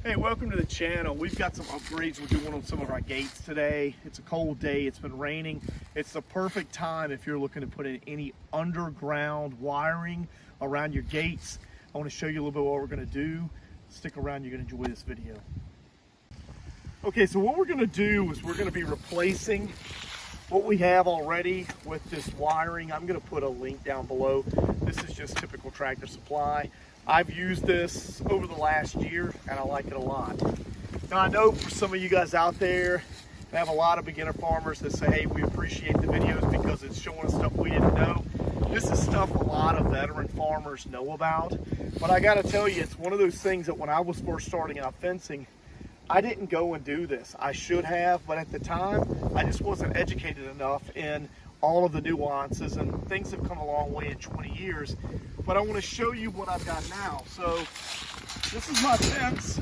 Hey, welcome to the channel. We've got some upgrades we're doing on some of our gates today. It's a cold day, it's been raining. It's the perfect time if you're looking to put in any underground wiring around your gates. I want to show you a little bit what we're going to do. Stick around, you're going to enjoy this video. Okay, so what we're going to do is we're going to be replacing what we have already with this wiring. I'm going to put a link down below. This is just typical Tractor Supply. I've used this over the last year and I like it a lot. Now I know for some of you guys out there, I have a lot of beginner farmers that say, hey, we appreciate the videos because it's showing us stuff we didn't know. This is stuff a lot of veteran farmers know about. But I gotta tell you, it's one of those things that when I was first starting out fencing, I didn't go and do this. I should have, but at the time, I just wasn't educated enough in all of the nuances, and things have come a long way in 20 years. But I want to show you what I've got now. So this is my fence.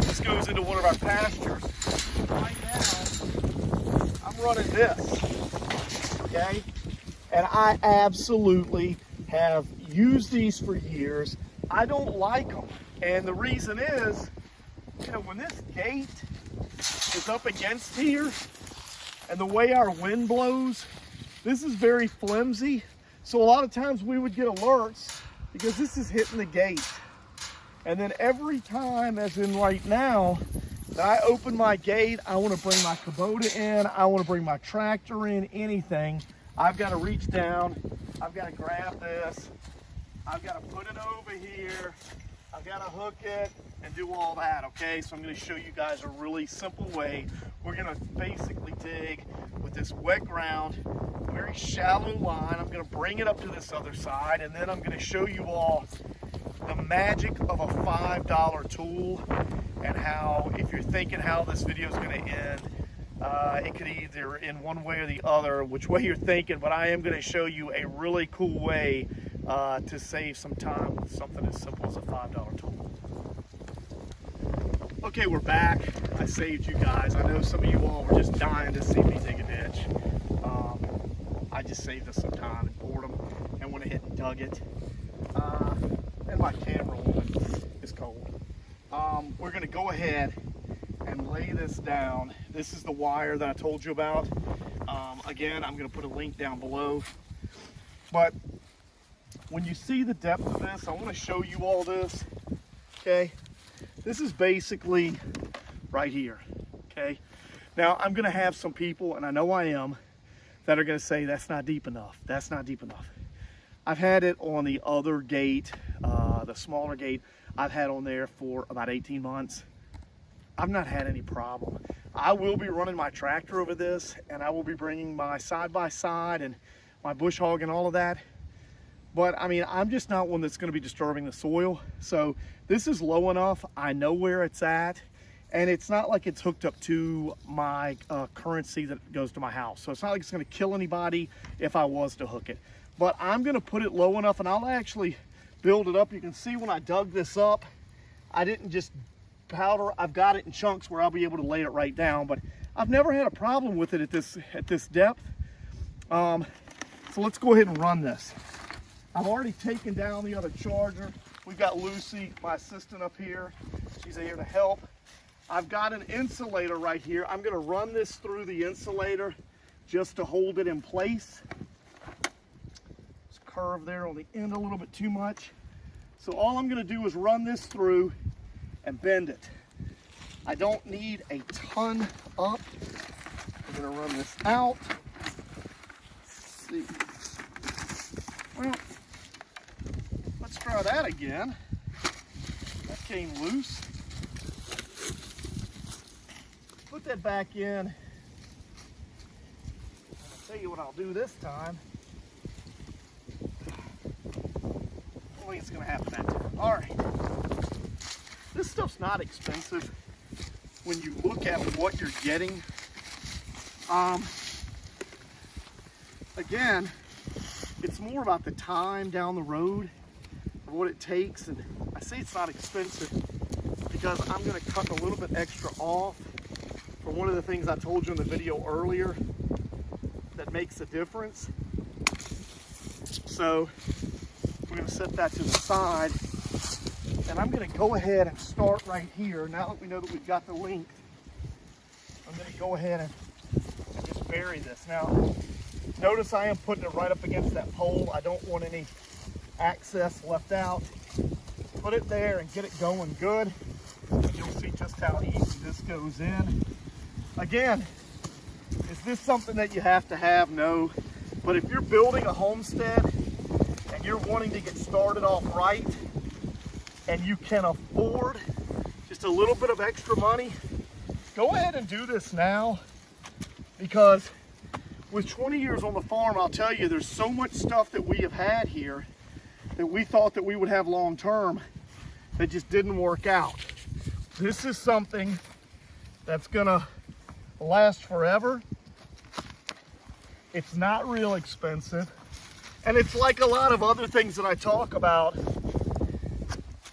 This goes into one of our pastures. Right now, I'm running this, okay? And I absolutely have used these for years. I don't like them. And the reason is, you know, when this gate is up against here, and the way our wind blows, this is very flimsy. So a lot of times we would get alerts because this is hitting the gate. And then every time, as in right now, that I open my gate, I want to bring my Kubota in, I want to bring my tractor in, anything, I've got to reach down, I've got to grab this, I've got to put it over here, I've got to hook it and do all that, okay? So I'm going to show you guys a really simple way. We're going to basically dig with this wet ground, very shallow line. I'm going to bring it up to this other side, and then I'm going to show you all the magic of a $5 tool and how, if you're thinking how this video is going to end, it could either in one way or the other, which way you're thinking, but I am going to show you a really cool way to save some time with something as simple as a $5 tool. Okay, we're back. I saved you guys. I know some of you all were just dying to see me dig a ditch. I just saved us some time and boredom and went ahead and dug it. And my camera woman is cold. We're going to go ahead and lay this down. This is the wire that I told you about. Again, I'm going to put a link down below. But when you see the depth of this, I want to show you all this. Okay, this is basically right here. Okay, now I'm going to have some people, and I know I am, that are going to say that's not deep enough. That's not deep enough. I've had it on the other gate, the smaller gate. I've had on there for about 18 months. I've not had any problem. I will be running my tractor over this, and I will be bringing my side-by-side and my bush hog and all of that. But I mean, I'm just not one that's going to be disturbing the soil. So this is low enough. I know where it's at. And it's not like it's hooked up to my currency that goes to my house. So it's not like it's going to kill anybody if I was to hook it. But I'm going to put it low enough, and I'll actually build it up. You can see when I dug this up, I didn't just powder. I've got it in chunks where I'll be able to lay it right down. But I've never had a problem with it at this depth. So let's go ahead and run this. I've already taken down the other charger. We've got Lucy, my assistant, up here. She's here to help. I've got an insulator right here. I'm going to run this through the insulator just to hold it in place. It's curved there on the end a little bit too much. So all I'm going to do is run this through and bend it. I don't need a ton up. I'm going to run this out. Let's see. Well, let's try that again. That came loose. Put that back in. I'll tell you what I'll do this time. I don't think it's going to happen that time. All right. This stuff's not expensive when you look at what you're getting. Again, it's more about the time down the road of what it takes. And I say it's not expensive because I'm going to cut a little bit extra off for one of the things I told you in the video earlier that makes a difference. So we're going to set that to the side And I'm gonna go ahead and start right here. Now that we know that we've got the length, I'm gonna go ahead and just bury this. Now, notice I am putting it right up against that pole. I don't want any access left out. Put it there and get it going good. And you'll see just how easy this goes in. Again, is this something that you have to have? No. But if you're building a homestead and you're wanting to get started off right, and you can afford just a little bit of extra money, go ahead and do this now. Because with 20 years on the farm, I'll tell you, there's so much stuff that we have had here that we thought that we would have long term that just didn't work out. This is something that's gonna last forever. It's not real expensive. And it's like a lot of other things that I talk about.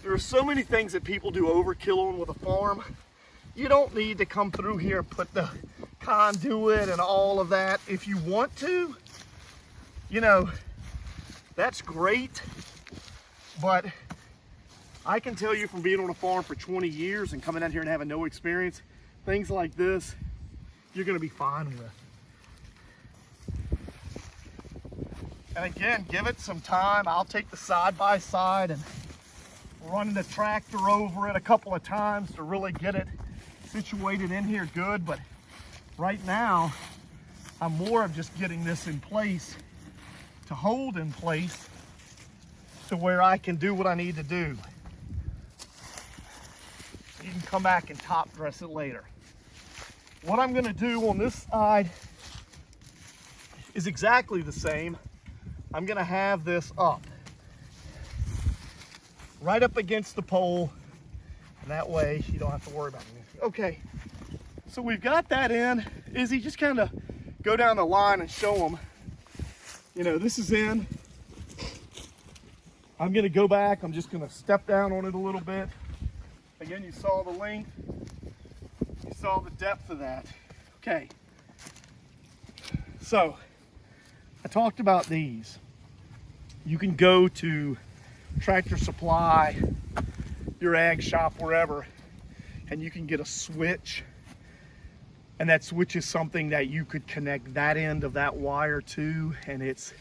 There are so many things that people do overkill on with a farm. You don't need to come through here and put the conduit and all of that. If you want to, you know, that's great. But I can tell you from being on a farm for 20 years and coming out here and having no experience, things like this, you're gonna be fine with. And again, give it some time. I'll take the side by side and run the tractor over it a couple of times to really get it situated in here good. But right now, I'm more of just getting this in place to hold in place to where I can do what I need to do. You can come back and top dress it later. What I'm gonna do on this side is exactly the same. I'm gonna have this up, right up against the pole, and that way you don't have to worry about anything. Okay, so we've got that in. Izzy, just kind of go down the line and show them. You know, this is in. I'm gonna go back, I'm just gonna step down on it a little bit. Again, you saw the length, you saw the depth of that. Okay, so I talked about these. You can go to Tractor Supply, your ag shop, wherever, and you can get a switch. And that switch is something that you could connect that end of that wire to, and it's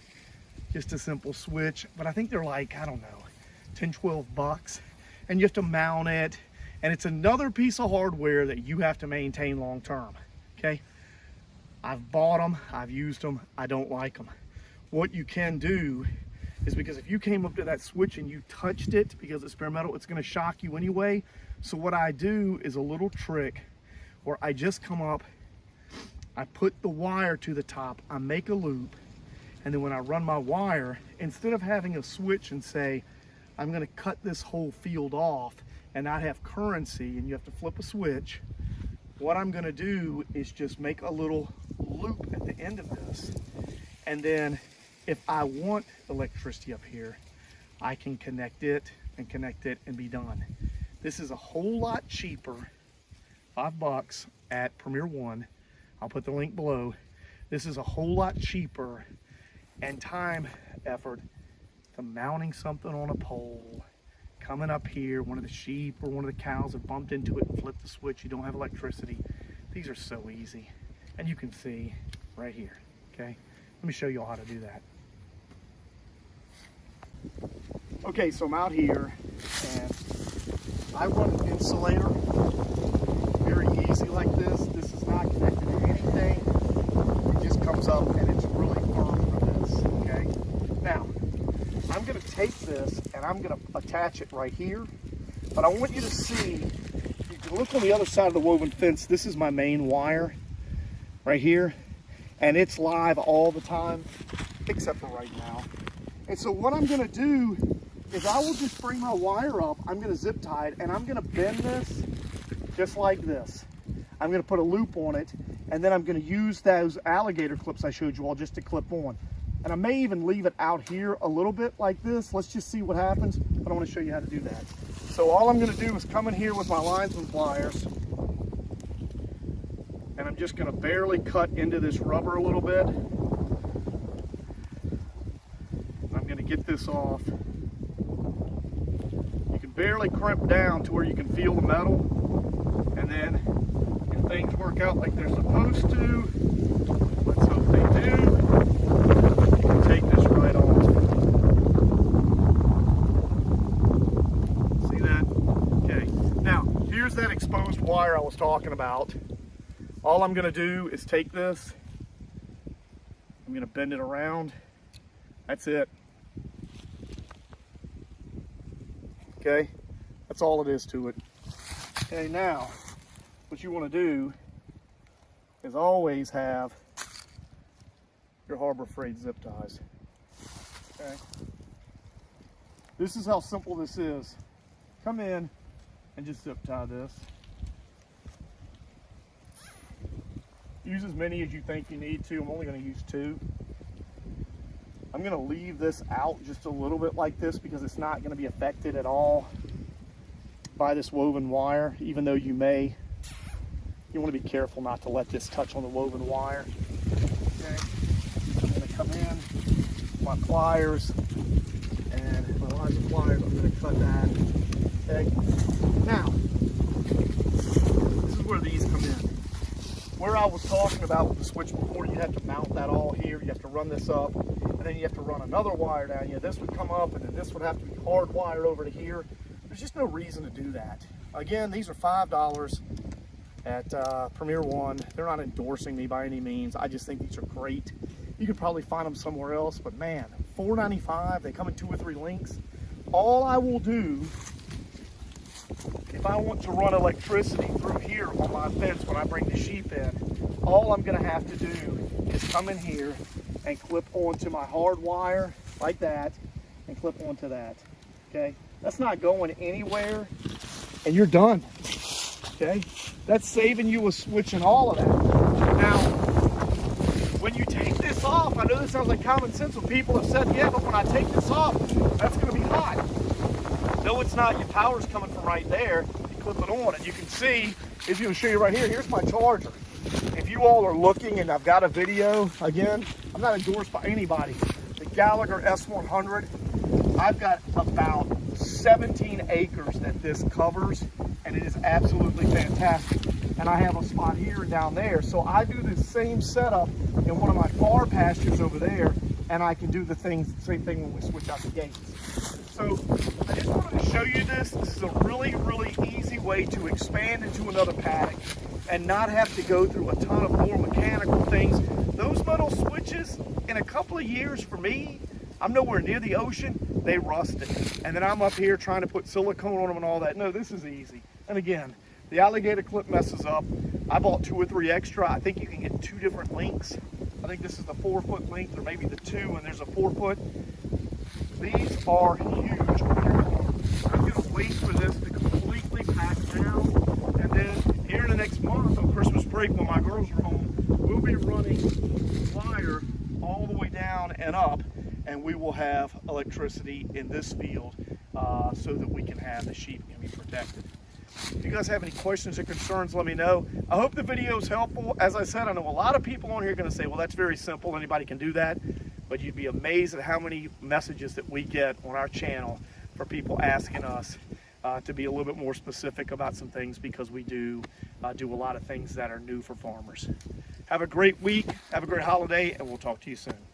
just a simple switch. But I think they're like, I don't know, 10, 12 bucks. And you have to mount it. And it's another piece of hardware that you have to maintain long term, okay? I've bought them, I've used them, I don't like them. What you can do is, because if you came up to that switch and you touched it, because it's bare metal, it's gonna shock you anyway. So what I do is a little trick where I just come up, I put the wire to the top, I make a loop, and then when I run my wire, instead of having a switch and say, I'm gonna cut this whole field off and not have currency and you have to flip a switch, what I'm gonna do is just make a little loop at the end of this. And then if I want electricity up here, I can connect it and be done. This is a whole lot cheaper, $5 at Premier One. I'll put the link below. This is a whole lot cheaper and time effort than mounting something on a pole, coming up here, one of the sheep or one of the cows have bumped into it and flipped the switch, you don't have electricity. These are so easy. And you can see right here, okay? Let me show you all how to do that. Okay, so I'm out here and I run an insulator, very easy like this. This is not connected to anything. It just comes up and it's really firm for this, okay? Now, I'm gonna take this and I'm gonna attach it right here, but I want you to see, you can look on the other side of the woven fence. This is my main wire right here, and it's live all the time, except for right now. And so what I'm gonna do is I will just bring my wire up, I'm gonna zip tie it, and I'm gonna bend this just like this. I'm gonna put a loop on it, and then I'm gonna use those alligator clips I showed you all just to clip on. And I may even leave it out here a little bit like this. Let's just see what happens, but I wanna show you how to do that. So all I'm gonna do is come in here with my linesman pliers, and I'm just gonna barely cut into this rubber a little bit. I'm gonna get this off. You can barely crimp down to where you can feel the metal. And then if things work out like they're supposed to, let's hope they do, you can take this right on. See that? Okay. Now, here's that exposed wire I was talking about. All I'm gonna do is take this, I'm gonna bend it around. That's it. Okay, that's all it is to it. Okay, now, what you wanna do is always have your Harbor Freight zip ties. Okay. This is how simple this is. Come in and just zip tie this. Use as many as you think you need to. I'm only going to use 2. I'm going to leave this out just a little bit like this because it's not going to be affected at all by this woven wire, even though you want to be careful not to let this touch on the woven wire. Okay. I'm going to come in with my pliers, and my lines of pliers, I'm going to cut that. Okay. Now, this is where these come in. Where I was talking about with the switch before, you have to mount that all here, you have to run this up, and then you have to run another wire down. This would come up, and then this would have to be hardwired over to here. There's just no reason to do that. Again, these are $5 at Premier One. They're not endorsing me by any means. I just think these are great. You could probably find them somewhere else, but man, $4.95, they come in 2 or 3 links. All I will do, if I want to run electricity through here on my fence when I bring the sheep in, all I'm going to have to do is come in here and clip onto my hard wire like that and clip onto that. Okay, that's not going anywhere, and you're done. Okay, that's saving you a switch and all of that. Now, when you take this off, I know this sounds like common sense when people have said, yeah, but when I take this off, that's going to be hot. No, it's not. Your power's coming from right there. You clip it on, and you can see, if you can show you right here, here's my charger. If you all are looking, and I've got a video, again, I'm not endorsed by anybody. The Gallagher S100, I've got about 17 acres that this covers, and it is absolutely fantastic. And I have a spot here and down there. So I do the same setup in one of my far pastures over there, and I can do the same thing when we switch out the gates. So I just wanted to show you this. This is a really, really easy way to expand into another paddock and not have to go through a ton of more mechanical things. Those metal switches, in a couple of years for me, I'm nowhere near the ocean, they rusted. And then I'm up here trying to put silicone on them and all that. No, this is easy. And again, the Alligator Clip messes up. I bought 2 or 3 extra. I think you can get 2 different lengths. I think this is the 4-foot length, or maybe the 2, and there's a 4-foot. These are huge on your farm. I'm going to wait for this to completely pack down, and then here in the next month on Christmas break when my girls are home, we'll be running wire all the way down and up, and we will have electricity in this field so that we can have the sheep can be protected. If you guys have any questions or concerns, let me know. I hope the video is helpful. As I said, I know a lot of people on here are going to say, well, that's very simple. Anybody can do that. But you'd be amazed at how many messages that we get on our channel for people asking us to be a little bit more specific about some things, because we do a lot of things that are new for farmers. Have a great week. Have a great holiday, and we'll talk to you soon.